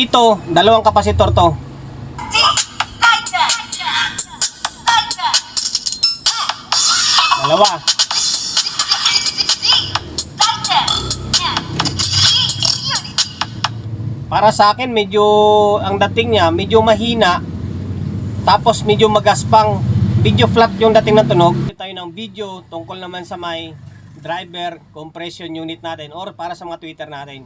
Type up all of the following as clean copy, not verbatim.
Ito, dalawang kapasitor to. Dalawa. Para sa akin, medyo ang dating niya, medyo mahina. Tapos medyo magaspang. Medyo flat yung dating ng tunog. Tayo ng video tungkol naman sa may driver compression unit natin or para sa mga Twitter natin.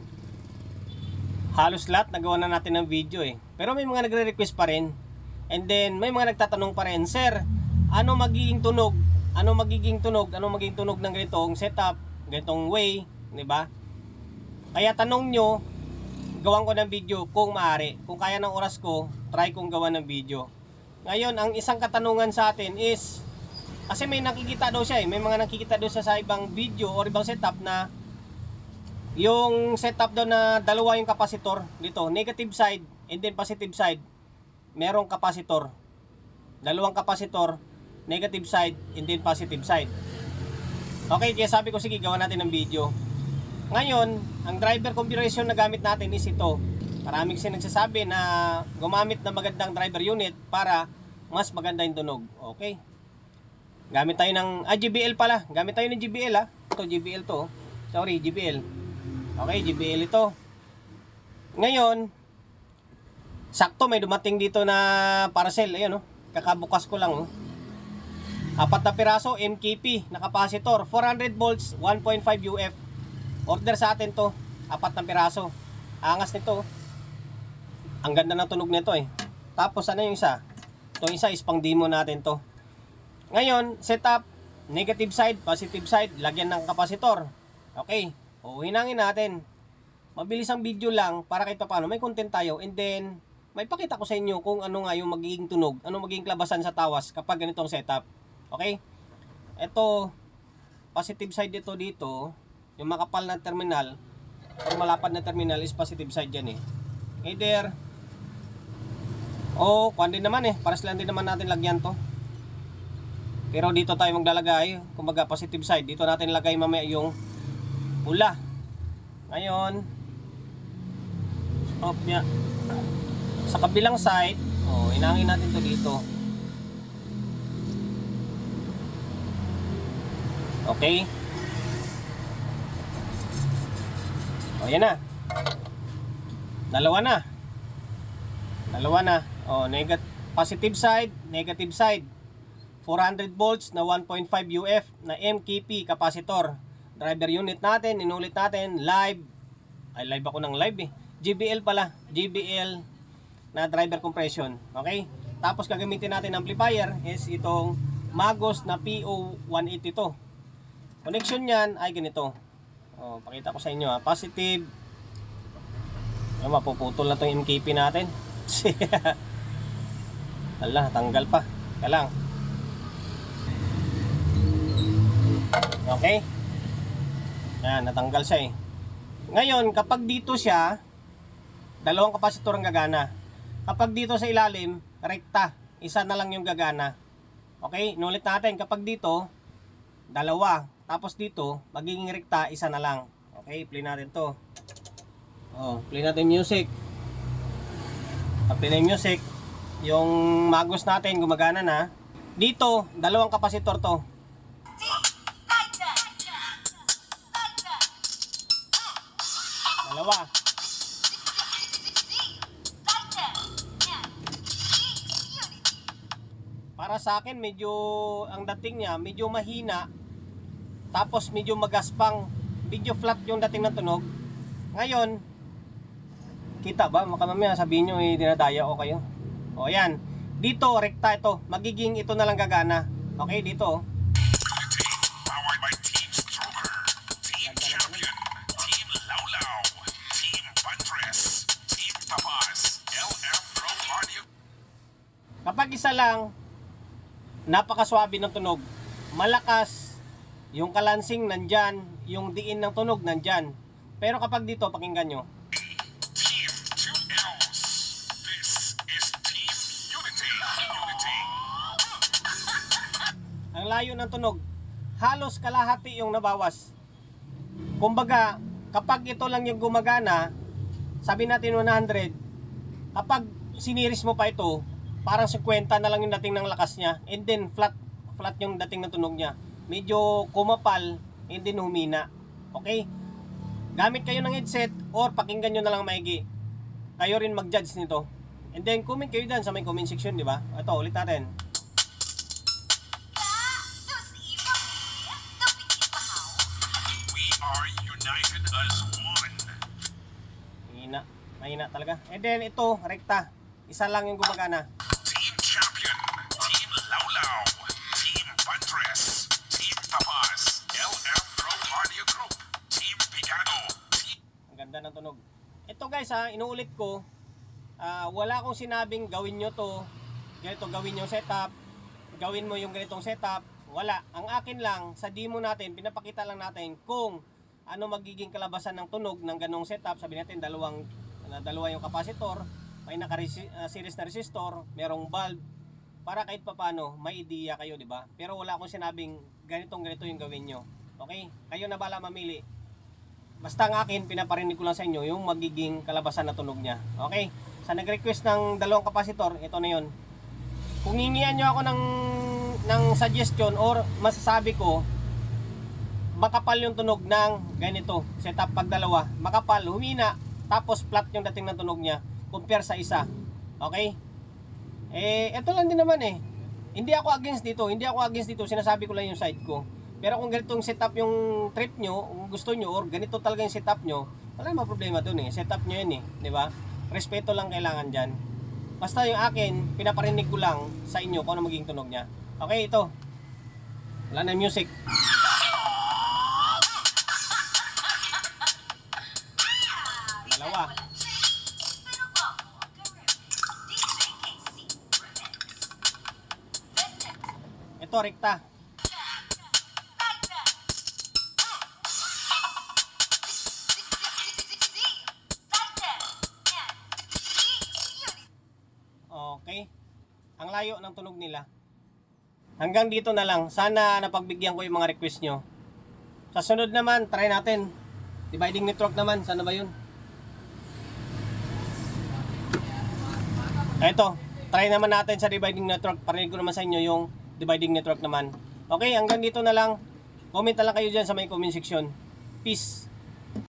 Halos lahat nagawa na natin ng video eh. Pero may mga nagre-request pa rin. And then may mga nagtatanong pa rin, "Sir, ano magiging tunog? Ano magiging tunog? Ano magiging tunog ng ganitong setup, ganitong way, 'di ba?" Kaya tanong nyo, gawan ko ng video kung maaari. Kung kaya ng oras ko, try kong gawan ng video. Ngayon, ang isang katanungan sa atin is, kasi may nakikita daw siya eh, may mga nakikita daw siya sa ibang video or ibang setup na yung setup daw na dalawa yung kapasitor dito, negative side and then positive side. Merong kapasitor, dalawang kapasitor, negative side and then positive side. Okay, kaya sabi ko sige, gawa natin ng video. Ngayon, ang driver configuration na gamit natin is ito. Maraming nagsasabi na gumamit ng magandang driver unit para mas maganda yung tunog. Okay, gamit tayo ng JBL pala. Gamit tayo ng JBL ha. Ito JBL to. Sorry, JBL. Okay, JBL ito. Ngayon, sakto may dumating dito na parcel. Ayun, kakabukas ko lang. 4 na piraso MKP na capacitor, 400 volts, 1.5 UF. Order sa atin to, 4 na piraso. Angas nito. Ang ganda ng tunog nito eh. Tapos ano yung isa? Itong isa is pang demo natin to. Ngayon, setup, negative side, positive side, lagyan ng kapasitor. Okay, hinangin natin. Mabilis ang video lang para kahit paano may content tayo. And then, may pakita ko sa inyo kung ano nga yung magiging tunog, ano magiging klabasan sa tawas kapag ganitong setup. Okay? Ito, positive side dito, yung makapal na terminal or malapad na terminal is positive side yan eh. Either kuwan din naman eh, pares lang din naman natin lagyan to. Pero dito tayo maglalagay, kumbaga positive side, dito natin lagay mamaya yung pula. Ngayon, sa kabilang side, inangin natin to dito. Okay. Yan na. Dalawa na. Positive side, negative side. 400 volts na 1.5 UF na MKP capacitor. Driver unit natin, inulit natin, live. Ay, live ako ng live eh. JBL pala. JBL na driver compression. Okay? Tapos gagamitin natin amplifier is itong Magos na PO182. Connection niyan ay ganito. Pakita ko sa inyo ha. Positive. Mapuputol na itong MKP natin. Ala, tanggal pa. Kaya lang. Okay. Ayan, natanggal siya eh. Ngayon, kapag dito siya, dalawang kapasitor ang gagana. Kapag dito sa ilalim, rekta. Isa na lang yung gagana. Okay, nulit natin. Kapag dito, dalawa. Tapos dito, magiging rekta, isa na lang. Okay, play natin to. Play natin music. Play natin music. Yung Magos natin, gumagana na. Dito, dalawang kapasitor to. Dalawa. Para sa akin, medyo, ang dating niya, medyo mahina. Tapos medyo magaspang, medyo flat yung dating ng tunog. Ngayon, kita ba? Baka mamaya sabihin nyo dinadaya ko kayo. Ayan. Dito, rekta ito. Magiging ito na lang gagana. Okay, dito. Powered by Team Stroker, Team Champion, Team Lawlaw, Team Buttress, Team Tapas, LF Pro Audio. Kapag isa lang, napakaswabe ng tunog. Malakas, yung kalansing nandyan, yung diin ng tunog nandyan. Pero kapag dito, pakinggan nyo. Team 2Ls. This is Team Unity. Ang layo ng tunog, halos kalahati yung nabawas. Kumbaga, kapag ito lang yung gumagana, sabi natin 100, Kapag siniris mo pa ito, parang 50 na lang yung dating ng lakas niya, and then flat yung dating ng tunog niya. Medyo kumapal, and then humina. Okay? Gamit kayo ng headset or pakinggan nyo na lang maigi. Kayo rin mag-judge nito. And then comment kayo dyan sa may comment section, di ba? Ito, ulit natin. We are united as one. Mahina talaga. And then ito, rekta. Isa lang yung gumagana. Team Champion, Team Laulaw, Team Bantres, Team Tapas, LF Pro Audio Group, Team Picado, Team... Ang ganda ng tunog. Ito guys ha, inuulit ko. Wala akong sinabing gawin nyo to. Ganito gawin yung setup. Gawin mo yung ganitong setup. Wala. Ang akin lang, sa demo natin, pinapakita lang natin kung ano magiging kalabasan ng tunog ng ganong setup. Sabi natin, dalawa yung capacitor, may naka-series na resistor, merong bulb, para kahit papano may idea kayo, di ba? Pero wala akong sinabing ganito yung gawin nyo. Okay? Kayo na bala mamili. Basta ang akin, pinaparinig ko lang sa inyo yung magiging kalabasan na tunog niya. Okay? Sa nag-request ng dalawang capacitor, ito na yun. Kung hingian nyo ako ng suggestion or masasabi ko, makapal yung tunog ng ganito. Setup pag dalawa, makapal, humina, tapos flat yung dating ng tunog niya compare sa isa. Okay? Ito lang din naman eh. Hindi ako against dito. Sinasabi ko lang yung side ko. Pero kung ganitong setup yung trip nyo, kung gusto nyo, or ganito talaga yung setup nyo, wala namang problema dun eh. Setup nyo yun eh. Diba? Respeto lang kailangan dyan. Basta yung akin, pinaparinig ko lang sa inyo kung ano magiging tunog niya. Okay, ito. Wala na music. Dalawa. Ito, rekta. Okay. Ang layo ng tunog nila. Hanggang dito na lang. Sana napagbigyan ko yung mga request nyo. Sa sunod naman, try natin. Dividing network naman. Sana ba yun? Ito. Try naman natin sa dividing network. Parinig ko naman sa inyo yung dividing network naman. Okay, hanggang dito na lang. Comment na lang kayo dyan sa may comment section. Peace.